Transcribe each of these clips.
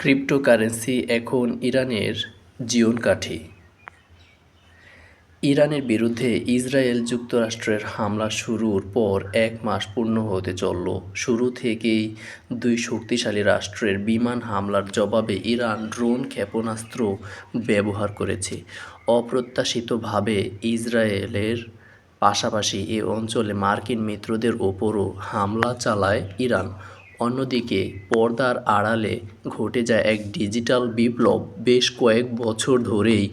Cryptocurrency এখন ইরানের জীবনকাঠি। ইরানের বিরুদ্ধে ইসরায়েল যুক্তরাষ্ট্রের হামলা শুরুর পর ১ মাস পূর্ণ হতে চলল। শুরু থেকেই দুই শক্তিশালী রাষ্ট্রের বিমান হামলার জবাবে ইরান ড্রোন ক্ষেপণাস্ত্র ব্যবহার করেছে। অপ্রত্যাশিতভাবে ইসরায়েলের পাশাপাশি এ অঞ্চলে মার্কিন মিত্রদের ওপরও হামলা চালায় ইরান। অন্যদিকে পর্দার আড়ালে ঘটে যায় এক ডিজিটাল বিপ্লব। বেশ কয়েক বছর ধরেই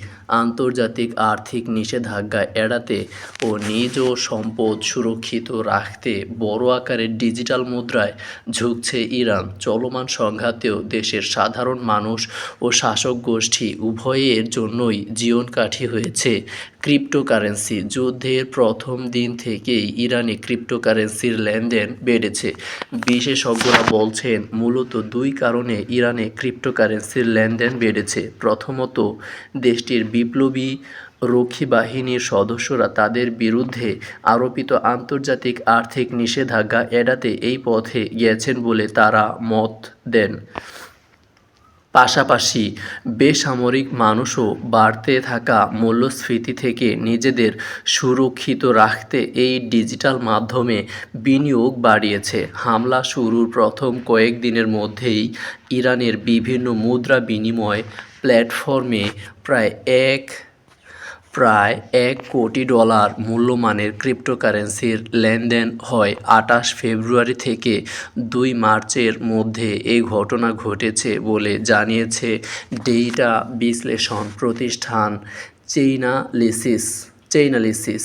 আন্তর্জাতিক আর্থিক নিষেধাজ্ঞা এড়াতে ও নিজ সম্পদ সুরক্ষিত রাখতে বড় আকারের ডিজিটাল মুদ্রায় ঝুঁকছে ইরান। চলমান সংঘাতেও দেশের সাধারণ মানুষ ও শাসক গোষ্ঠী উভয়ের জন্যই জীবনকাঠি হয়েছে ক্রিপ্টোকারেন্সি। যুদ্ধের প্রথম দিন থেকেই ইরানে ক্রিপ্টোকারেন্সির লেনদেন বেড়েছে। বিশেষজ্ঞরা বলছেন মূলত দুই কারণে ইরানে ক্রিপ্টোকারেন্সির লেনদেন বেড়েছে। প্রথমত, দেশটির বিপ্লবী রক্ষী বাহিনীর সদস্যরা তাদের বিরুদ্ধে আরোপিত আন্তর্জাতিক আর্থিক নিষেধাজ্ঞা এড়াতে এই পথে গেছেন বলে তারা মত দেন। পাশাপাশি বেসামরিক মানুষও বাড়তে থাকা মূল্যস্ফীতি থেকে নিজেদের সুরক্ষিত রাখতে এই ডিজিটাল মাধ্যমে বিনিয়োগ বাড়িয়েছে। হামলা শুরুর প্রথম কয়েকদিনের মধ্যেই ইরানের বিভিন্ন মুদ্রা বিনিময় প্ল্যাটফর্মে প্রায় $1 কোটি মূল্যমানের ক্রিপ্টোকারেন্সির লেনদেন হয়। ২৮ ফেব্রুয়ারি থেকে ২ মার্চের মধ্যে এই ঘটনা ঘটেছে বলে জানিয়েছে ডেটা বিশ্লেষণ প্রতিষ্ঠান চেইনালিসিস।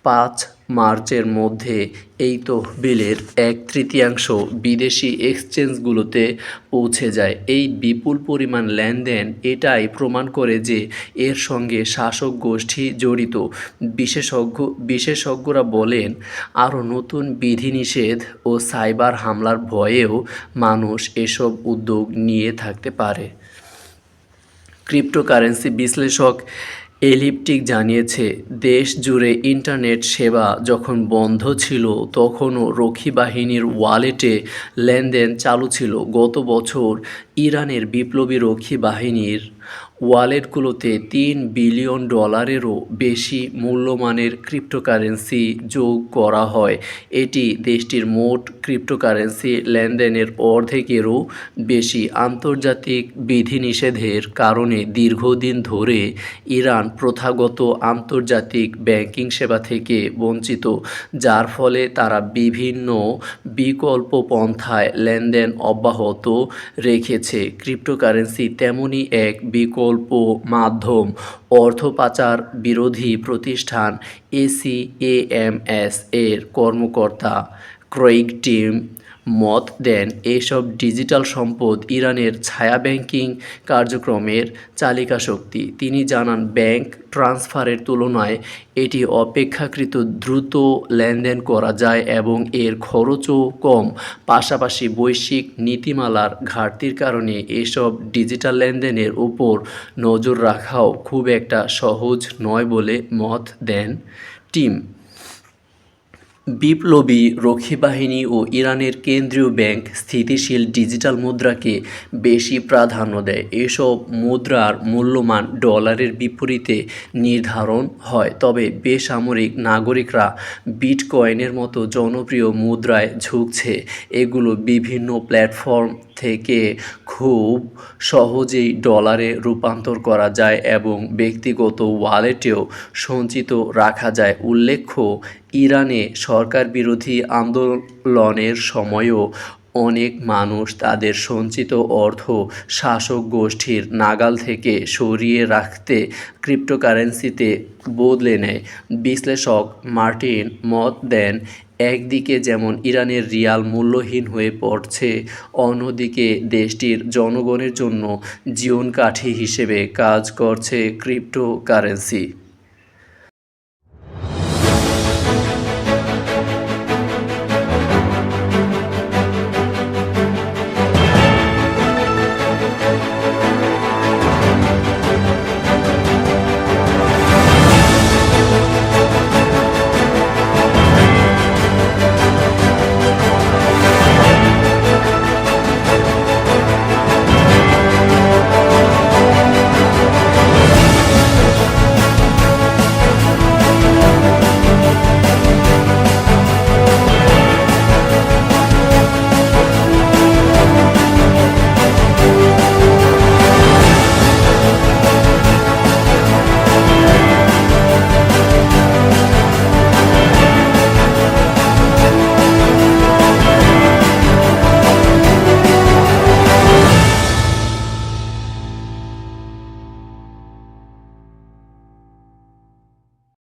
৫ মার্চের মধ্যে এই তহবিলের ১/৩ বিদেশি এক্সচেঞ্জগুলোতে পৌঁছে যায়। এই বিপুল পরিমাণ লেনদেন এটাই প্রমাণ করে যে এর সঙ্গে শাসক গোষ্ঠী জড়িত। বিশেষজ্ঞরা বলেন, আরও নতুন বিধিনিষেধ ও সাইবার হামলার ভয়েও মানুষ এসব উদ্যোগ নিয়ে থাকতে পারে। ক্রিপ্টোকারেন্সি বিশ্লেষক এলিপ্টিক জানিয়েছে, দেশ জুড়ে ইন্টারনেট সেবা যখন বন্ধ ছিল তখনও রক্ষী বাহিনীর ওয়ালেটে লেনদেন চালু ছিল। গত বছর ইরানের বিপ্লবী রক্ষী বাহিনীর ওয়ালেটগুলোতে $৩ বিলিয়নেরও বেশি মূল্যমানের ক্রিপ্টোকারেন্সি যোগ করা হয়। এটি দেশটির মোট ক্রিপ্টোকারেন্সি লেনদেনের অর্ধেকেরও বেশি। আন্তর্জাতিক বিধিনিষেধের কারণে দীর্ঘদিন ধরে ইরান প্রথাগত আন্তর্জাতিক ব্যাংকিং সেবা থেকে বঞ্চিত, যার ফলে তারা বিভিন্ন বিকল্প পন্থায় লেনদেন অব্যাহত রেখেছে। ক্রিপ্টোকারেন্সি তেমনই এক বিকল্প মাধ্যম। অর্থ পাচার বিরোধী প্রতিষ্ঠান ACAMS এর কর্মকর্তা ক্রেইগ টিম মত দেন, এসব ডিজিটাল সম্পদ ইরানের ছায়া ব্যাংকিং কার্যক্রমের চালিকাশক্তি। তিনি জানান, ব্যাংক ট্রান্সফারের তুলনায় এটি অপেক্ষাকৃত দ্রুত লেনদেন করা যায় এবং এর খরচও কম। পাশাপাশি বৈশ্বিক নীতিমালার ঘাটতির কারণে এসব ডিজিটাল লেনদেনের উপর নজর রাখাও খুব একটা সহজ নয় বলে মত দেন টিম। বিপ্লবী রক্ষী বাহিনী ও ইরানের কেন্দ্রীয় ব্যাংক স্থিতিশীল ডিজিটাল মুদ্রাকে বেশি প্রাধান্য দেয়। এসব মুদ্রার মূল্যমান ডলারের বিপরীতে নির্ধারণ হয়। তবে বেসামরিক নাগরিকরা বিটকয়েনের মতো জনপ্রিয় মুদ্রায় ঝুঁকছে। এগুলো বিভিন্ন প্ল্যাটফর্ম থেকে খুব সহজেই ডলারে রূপান্তর করা যায় এবং ব্যক্তিগত ওয়ালেটেও সঞ্চিত রাখা যায়। উল্লেখ্য, ইরানে সরকার বিরোধী আন্দোলনের সময়ও অনেক মানুষ তাদের সঞ্চিত অর্থ শাসক গোষ্ঠীর নাগাল থেকে সরিয়ে রাখতে ক্রিপ্টোকারেন্সিতে বদলে নেয়। বিশ্লেষক মার্টিন মত দেন, একদিকে যেমন ইরানের রিয়াল মূল্যহীন হয়ে পড়ছে, অন্যদিকে দেশটির জনগণের জন্য জীবনকাঠি হিসেবে কাজ করছে ক্রিপ্টোকারেন্সি।